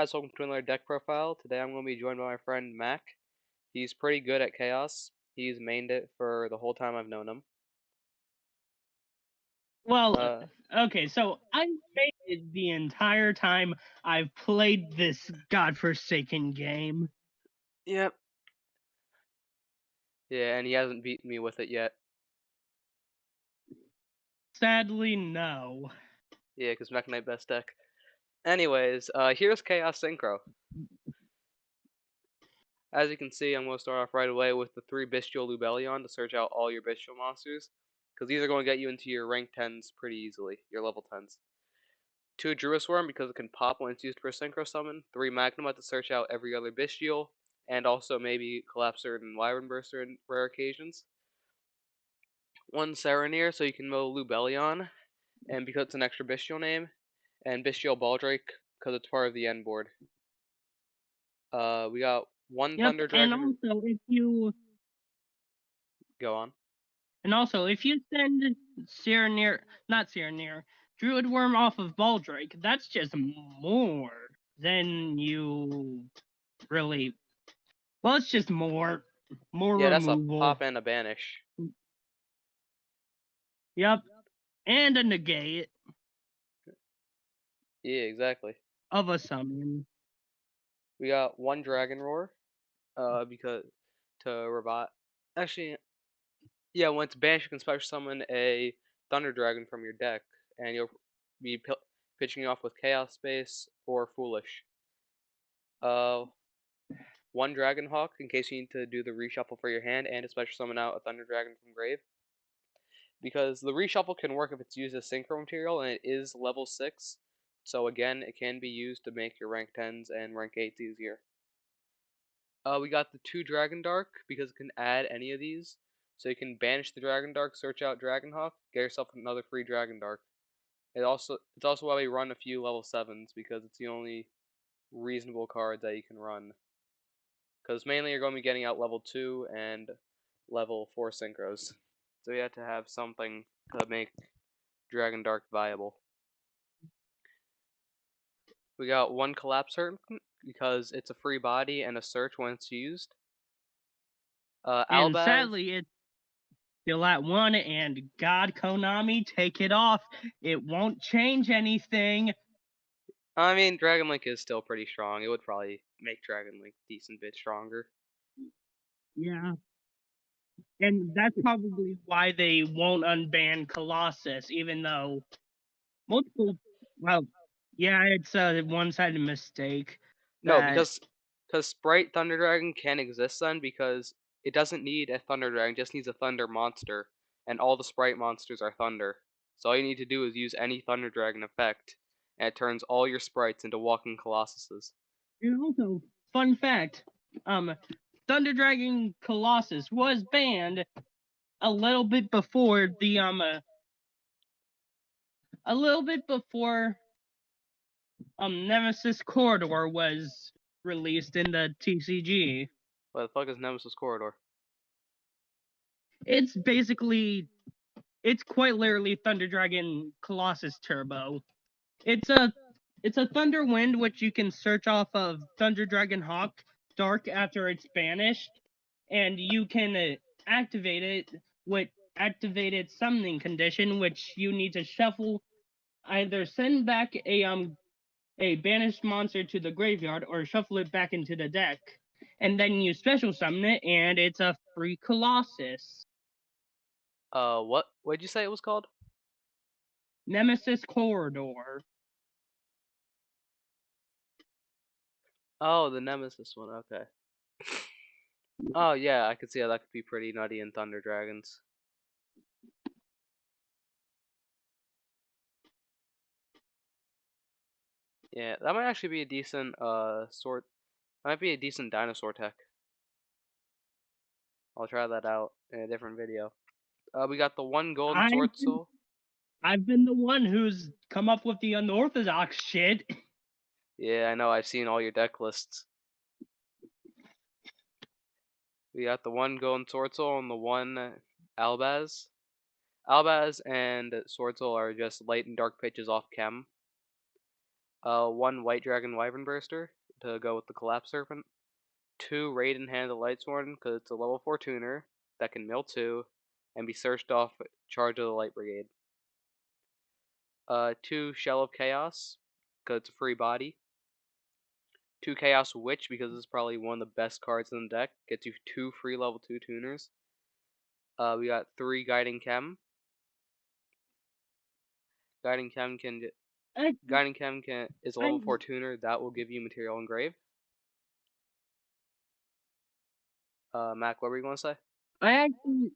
guys, welcome to another deck profile. Today I'm going to be joined by my friend Mac. He's pretty good at Chaos. He's mained it for the whole time I've known him. Well, okay, so I've made it the entire time I've played this godforsaken game. Yep. Yeah, and he hasn't beaten me with it yet. Sadly, no. Yeah, because Mech Knight best deck. Anyways, here's Chaos Synchro. As you can see, I'm going to start off right away with the 3 Bestial Lubellion to search out all your Bestial monsters. Because these are going to get you into your rank 10s pretty easily, your level 10s. 2 Druis Worm because it can pop when it's used for a Synchro Summon. 3 Magnemite to search out every other Bestial, and also maybe Collapser and Wyvern Burster in rare occasions. 1 Serenir so you can mow Lubellion, and because it's an extra Bestial name. And Bestial Baldrake because it's part of the end board. We got 1 Yep, Thunder and Dragon. also if you Go on. send Druid Worm off of Baldrake, that's just more than you really. Well, it's just more Yeah, that's a removal. pop and a banish. Yep, and a negate Yeah, exactly. of a summon. We got 1 Dragon Roar. Because to revive. Actually, yeah, when it's banished, you can special summon a Thunder Dragon from your deck, and you'll be pitching off with Chaos Space or Foolish. 1 Dragon Hawk in case you need to do the reshuffle for your hand and to special summon out a Thunder Dragon from grave. Because the reshuffle can work if it's used as Synchro material, and it is level 6. So again, it can be used to make your rank 10s and rank 8s easier. We got the 2 Dragon Dark because it can add any of these. So you can banish the Dragon Dark, search out Dragonhawk, get yourself another free Dragon Dark. It's also why we run a few level 7s because it's the only reasonable card that you can run. Because mainly you're going to be getting out level 2 and level 4 synchros. So you have to have something to make Dragon Dark viable. We got 1 Collapser because it's a free body and a search when it's used. And Albaz. sadly, it's still at 1, and God Konami, take it off. It won't change anything. I mean, Dragon Link is still pretty strong. It would probably make Dragon Link a decent bit stronger. Yeah. And that's probably why they won't unban Colossus, even though multiple. Well, yeah, it's a one-sided mistake. No, because Sprite Thunder Dragon can exist then because it doesn't need a Thunder Dragon, it just needs a Thunder monster, and all the Sprite monsters are Thunder. So all you need to do is use any Thunder Dragon effect, and it turns all your sprites into walking Colossuses. And also, fun fact, Thunder Dragon Colossus was banned a little bit before the Nemesis Corridor was released in the TCG. What the fuck is Nemesis Corridor? It's quite literally Thunder Dragon Colossus Turbo. It's a Thunder Wind which you can search off of Thunder Dragon Hawk Dark after it's banished, and you can activate it with activated summoning condition, which you need to shuffle, either send back a banished monster to the graveyard or shuffle it back into the deck, and then you special summon it, and it's a free Colossus. What'd you say it was called? Nemesis Corridor. Oh, the Nemesis one, okay. Oh yeah, I could see how that could be pretty nutty in Thunder Dragons. Yeah, that might actually be a decent sort. That might be a decent dinosaur tech. I'll try that out in a different video. We got the 1 Golden Sword Soul. I've been the one who's come up with the unorthodox shit. Yeah, I know. I've seen all your deck lists. We got the 1 Golden Sword Soul and the 1 Albaz. Albaz and Sword Soul are just light and dark pitches off Chem. 1 White Dragon Wyvern Burster to go with the Collapse Serpent. 2 Raiden Hand of Lightsworn because it's a level 4 tuner that can mill 2 and be searched off Charge of the Light Brigade. 2 Shell of Chaos because it's a free body. 2 Chaos Witch because it's probably one of the best cards in the deck. Gets you 2 free level 2 tuners. We got 3 Guiding Chem. Guiding Chem can I, Guiding Chem is a I, level 4 tuner that will give you Material Engrave. Mac, what were you going to say? I actually.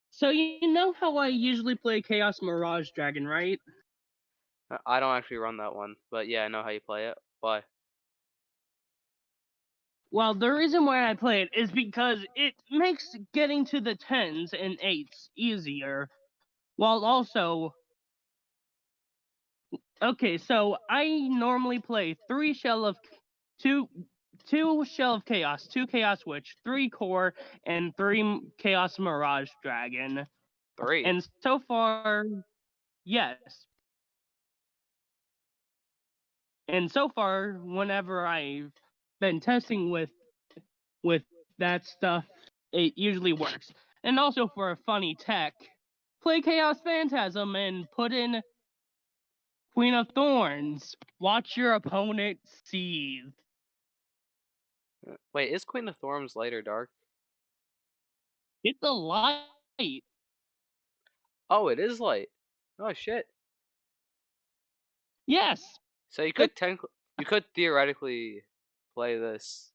So you know how I usually play Chaos Mirage Dragon, right? I don't actually run that one, but yeah, I know how you play it. Why? Well, the reason why I play it is because it makes getting to the 10s and 8s easier, while also. Okay, so I normally play two Shell of Chaos, 2 Chaos Witch, 3 Core, and 3 Chaos Mirage Dragon. 3. And so far, yes. And so far, whenever I've been testing with that stuff, it usually works. And also for a funny tech, play Chaos Phantasm and put in Queen of Thorns. Watch your opponent seethe. Wait, is Queen of Thorns light or dark? It's a light. Oh, it is light. Oh shit. Yes. So The, you could theoretically play this.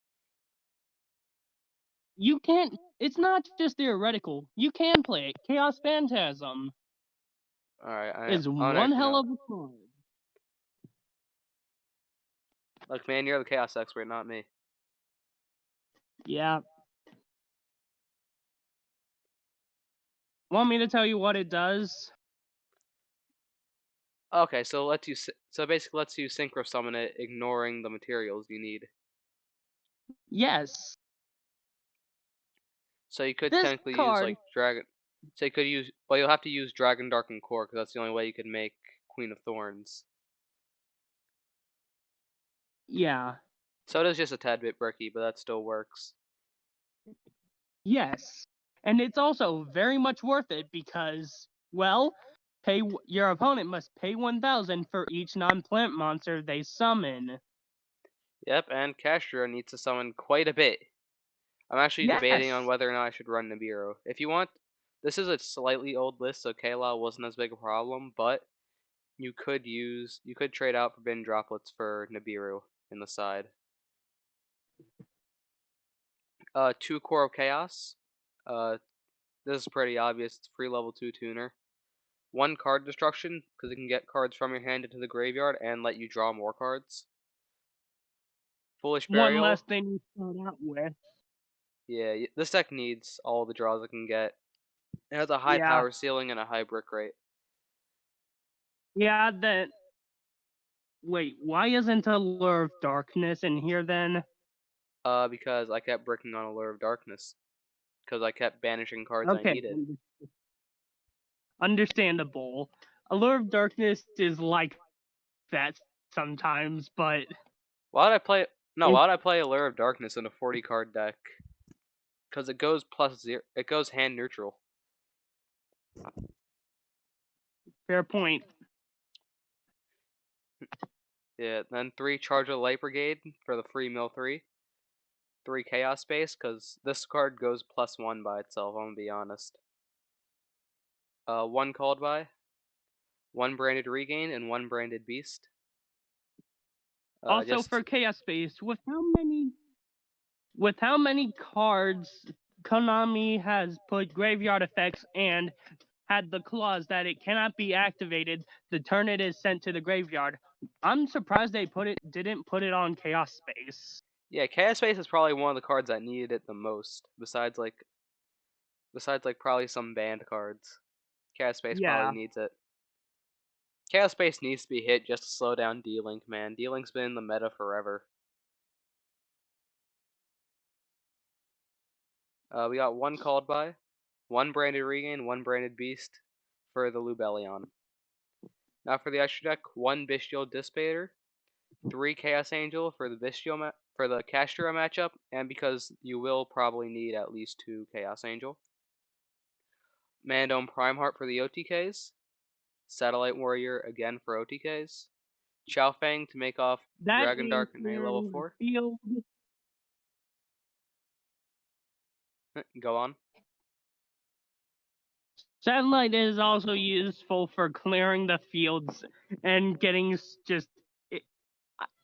you can't. It's not just theoretical. You can play it. Chaos Phantasm All right, is I don't one actually hell know. of a card. Look, man, you're the chaos expert, not me. Yeah. Want me to tell you what it does? Okay, so basically lets you synchro summon it, ignoring the materials you need. Yes. So you could This technically use card. like dragon. So you could use, but you'll have to use Dragon Darken Core because that's the only way you could make Queen of Thorns. Yeah. So it is just a tad bit bricky, but that still works. Yes. And it's also very much worth it because, well, your opponent must pay 1,000 for each non-plant monster they summon. Yep, and Castro needs to summon quite a bit. I'm actually debating on Yes. whether or not I should run Nibiru. If you want, this is a slightly old list, so Kayla wasn't as big a problem, but you could trade out Forbidden Droplets for Nibiru in the side. 2 Core of Chaos. Uh, this is pretty obvious. It's free level 2 tuner. 1 card destruction, because it can get cards from your hand into the graveyard and let you draw more cards. Foolish One Burial. less thing you start out with. Yeah, this deck needs all the draws it can get. It has a high Yeah. power ceiling and a high brick rate. Yeah, that. Wait, why isn't Allure of Darkness in here then? Because I kept bricking on Allure of Darkness. Because I kept banishing cards I Okay, needed. understandable. Allure of Darkness is like that sometimes, but Why would I play? No, it's why would I play Allure of Darkness in a 40 card deck? Because it goes +0. It goes hand neutral. fair point. Yeah, then 3 Charge of the Light Brigade for the free mill 3. 3 Chaos Space, because this card goes +1 by itself, I'm gonna be honest. 1 Called by, 1 Branded Regain, and 1 Branded Beast. Also Just for Chaos Space, with how many cards Konami has put graveyard effects and had the clause that it cannot be activated the turn it is sent to the graveyard. I'm surprised they didn't put it on Chaos Space. yeah, Chaos Space is probably one of the cards that needed it the most, besides like probably some banned cards. Chaos Space probably Yeah. needs it. Chaos Space needs to be hit just to slow down D-Link, man. D-Link's been in the meta forever. We got 1 Called by, 1 Branded Regain, 1 Branded Beast for the Lubellion. Now for the extra deck, 1 Bestial Dissipator, 3 Chaos Angel for the for the Castro matchup, and because you will probably need at least 2 Chaos Angel. Mandome Prime Heart for the OTKs, Satellite Warrior again for OTKs, Chao Fang to make off That Dragon is Dark and any level clearing the 4. field. Go on. Satellite is also useful for clearing the fields and getting just.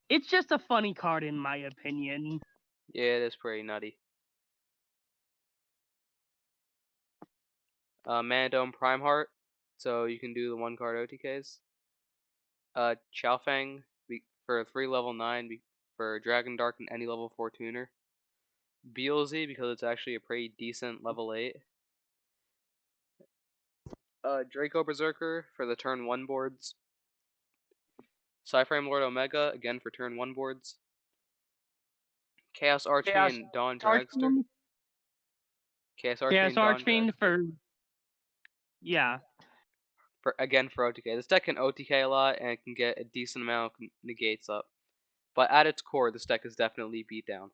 It's just a funny card in my opinion. Yeah, it is pretty nutty. Mandome Prime Heart, so you can do the 1 card OTKs. Chao Fang for 3 level 9 for Dragon Dark and any level 4 tuner. Beelzy because it's actually a pretty decent level 8. Draco Berserker for the turn 1 boards. Psyframe Lord Omega again for turn 1 boards. Chaos Archfiend and Dawn Dragster. Chaos Archfiend and Dawn Archfiend Dragster. for. Yeah. Again for OTK. This deck can OTK a lot and it can get a decent amount of negates up. But at its core, this deck is definitely beat down.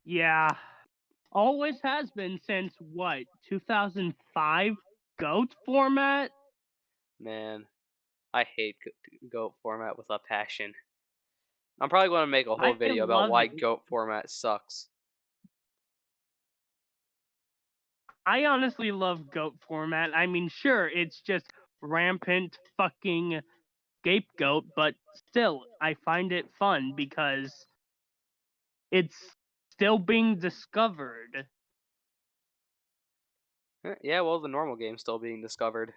Yeah. Always has been since what, 2005 GOAT format? Man, I hate GOAT format with a passion. I'm probably going to make a whole video about why GOAT format sucks. I honestly love GOAT format. I mean, sure, it's just rampant fucking scapegoat, but still, I find it fun because it's still being discovered. Yeah, well, the normal game's still being discovered.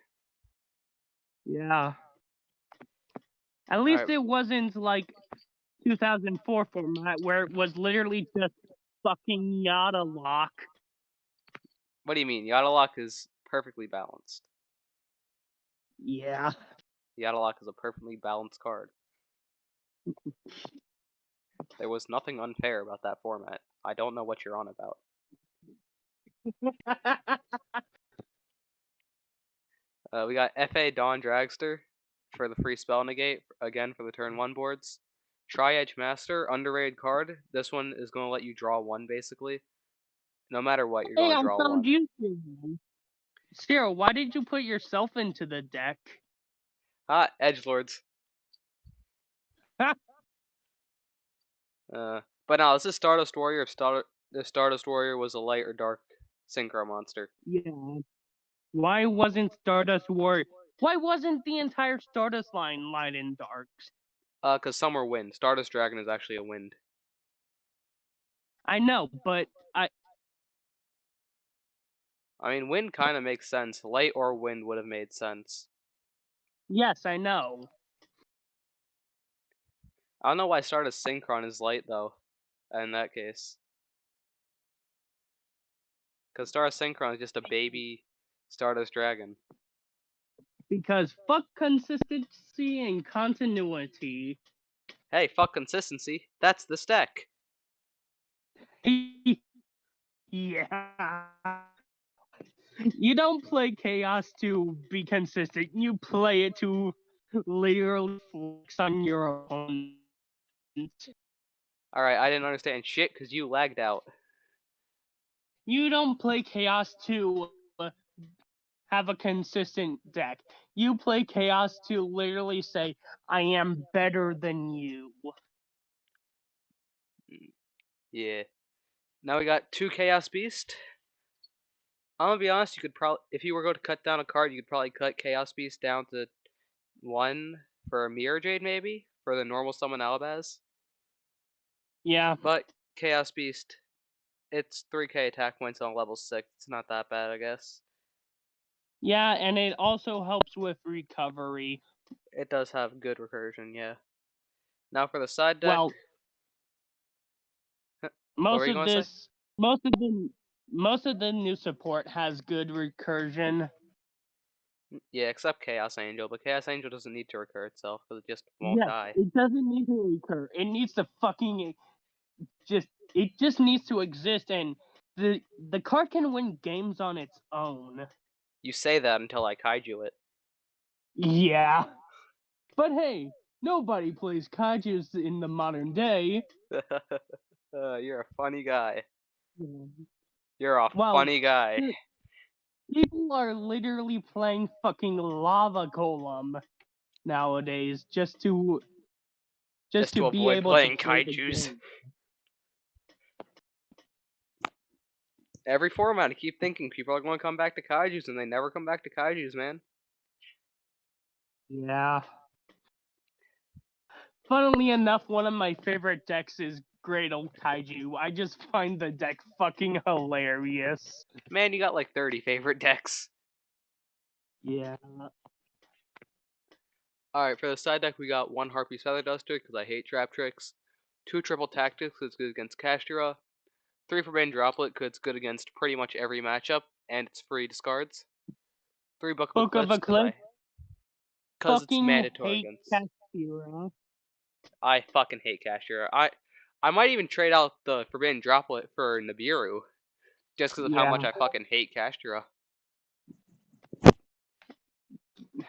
Yeah. At least it wasn't like 2004 format where it was literally just fucking Yada Lock. What do you mean? Yada Lock is perfectly balanced. Yeah. Yada Lock is a perfectly balanced card. There was nothing unfair about that format. I don't know what you're on about. We got FA Dawn Dragster for the free spell negate, again for the turn 1 boards. Tri-Edge Master, underrated card. This one is going to let you draw 1 basically. No matter what, you're going to draw 1. You. Cyril, why did you put yourself into the deck? Edgelords. But no, this is Stardust Warrior. The Stardust Warrior was a light or dark synchro monster. Yeah. Why wasn't Stardust Warrior? Why wasn't the entire Stardust line light and darks? Cause some were wind. Stardust Dragon is actually a wind. I know, but I mean, wind kind of makes sense. Light or wind would have made sense. Yes, I know. I don't know why Stardust Synchron is light though. In that case, cause Stardust Synchron is just a baby Stardust Dragon. Because fuck consistency and continuity. Hey, fuck consistency. That's the deck. Yeah. You don't play Chaos to be consistent. You play it to literally flex on your opponent. Alright, I didn't understand shit because you lagged out. You don't play Chaos to have a consistent deck. You play Chaos to literally say, I am better than you. Yeah. Now we got 2 Chaos Beast. I'm gonna be honest, you could probably, if you were going to cut down a card, you could probably cut Chaos Beast down to 1 for a Mirror Jade maybe, for the normal summon Alabaz. Yeah. But Chaos Beast, it's 3k attack points on level 6. It's not that bad, I guess. Yeah, and it also helps with recovery. It does have good recursion, yeah. Now for the side deck. Well, most of the new support has good recursion. Yeah, except Chaos Angel, but Chaos Angel doesn't need to recur itself because it just won't die. It doesn't need to recur. It needs to fucking it just needs to exist, and the card can win games on its own. You say that until I kaiju it. Yeah. But hey, nobody plays kaijus in the modern day. You're a funny guy. You're a Well, funny guy. people are literally playing fucking lava golem nowadays just to be avoid able to playing play the kaijus. game. Every format, I keep thinking people are going to come back to kaijus, and they never come back to kaijus, man. Yeah. Funnily enough, one of my favorite decks is Great Old Kaiju. I just find the deck fucking hilarious. Man, you got like 30 favorite decks. Yeah. Alright, for the side deck, we got 1 Harpy's Feather Duster, because I hate trap tricks. 2 Triple Tactics, because it's good against Kashtira. 3 Forbidden Droplet, because it's good against pretty much every matchup, and it's free discards. 3 Book of Book of Eclipse, Eclipse. because it's Fucking mandatory hate against. Kashtira. I fucking hate Kashtira. I might even trade out the Forbidden Droplet for Nibiru, just because of how much Yeah. I fucking hate Kashtira.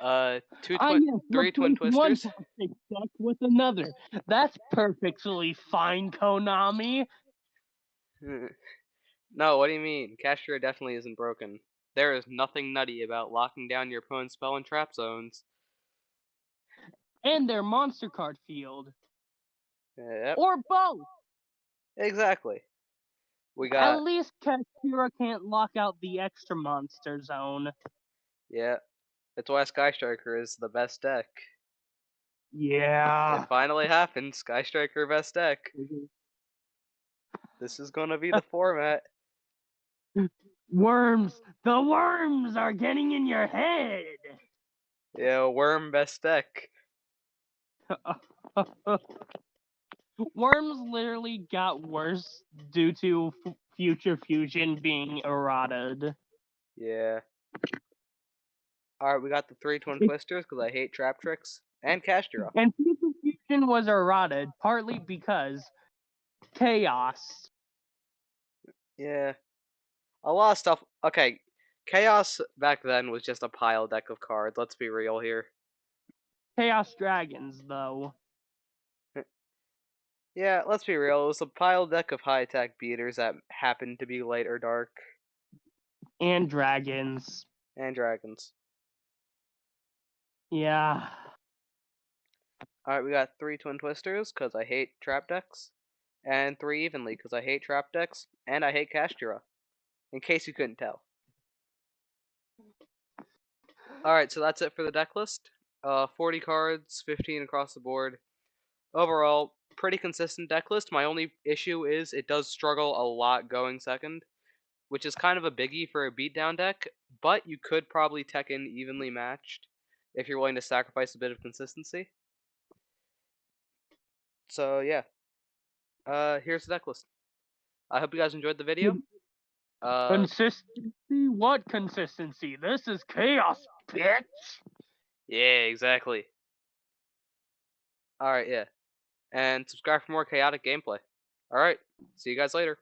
Yes, 3 Twin replace one Twisters. toxic deck with another. That's perfectly fine, Konami. No, what do you mean? Kashtira definitely isn't broken. There is nothing nutty about locking down your opponent's spell and trap zones. And their monster card field. Yep, Or both. exactly. We At got, least Kashtira can't lock out the extra monster zone. yeah, that's why Sky Striker is the best deck. Yeah. It finally happened, Sky Striker best deck. This is gonna be the format. Worms! The worms are getting in your head! Yeah, Worm best deck. Worms literally got worse due to Future Fusion being errated. Yeah. Alright, we got the 3 Twin Twisters, because I hate trap tricks. And Kashtira. And Future Fusion was errated partly because Chaos. Yeah. A lot of stuff. Okay, Chaos back then was just a pile deck of cards, let's be real here. Chaos Dragons, though. Yeah, let's be real, it was a pile deck of high attack beaters that happened to be light or dark. And Dragons. And dragons. Yeah. Alright, we got 3 Twin Twisters, because I hate trap decks. And 3 Evenly, because I hate trap decks. And I hate Kashtira. In case you couldn't tell. Alright, so that's it for the deck list. 40 cards, 15 across the board. Overall, pretty consistent deck list. My only issue is it does struggle a lot going second, which is kind of a biggie for a beatdown deck, but you could probably tech in evenly matched if you're willing to sacrifice a bit of consistency. So yeah, here's the deck list. I hope you guys enjoyed the video. Consistency? What consistency? This is chaos, bitch! Yeah, exactly. Alright, yeah. And subscribe for more chaotic gameplay. Alright, see you guys later.